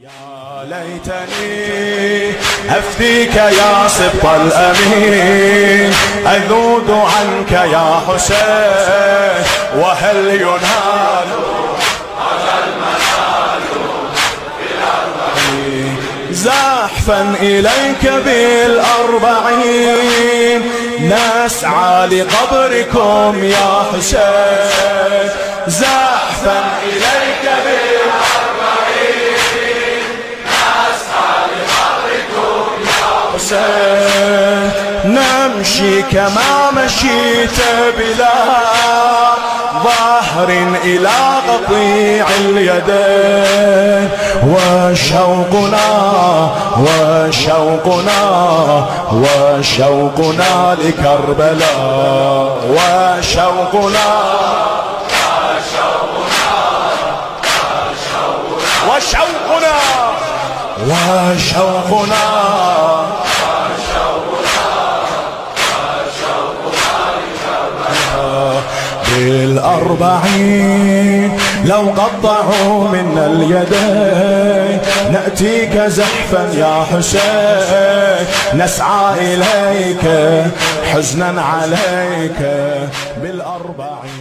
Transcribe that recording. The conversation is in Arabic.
يا ليتني أفديك يا سبط الأمين، أذود عنك يا حسين، وهل ينال هذا المنال بالأربعين؟ زاحفا إليك بالأربعين، نسعى لقبركم يا حسين، زاحفا إليك بالأربعين، نسعى لقبركم يا حسين، نمشي كما مشيت بلا ظهر إلى قطيع اليدين، وشوقنا لكربلاء، وشوقنا بالأربعين، لو قطعوا منا اليدين نأتيك زحفا يا حسين، نسعى إليك حزنا عليك بالأربعين.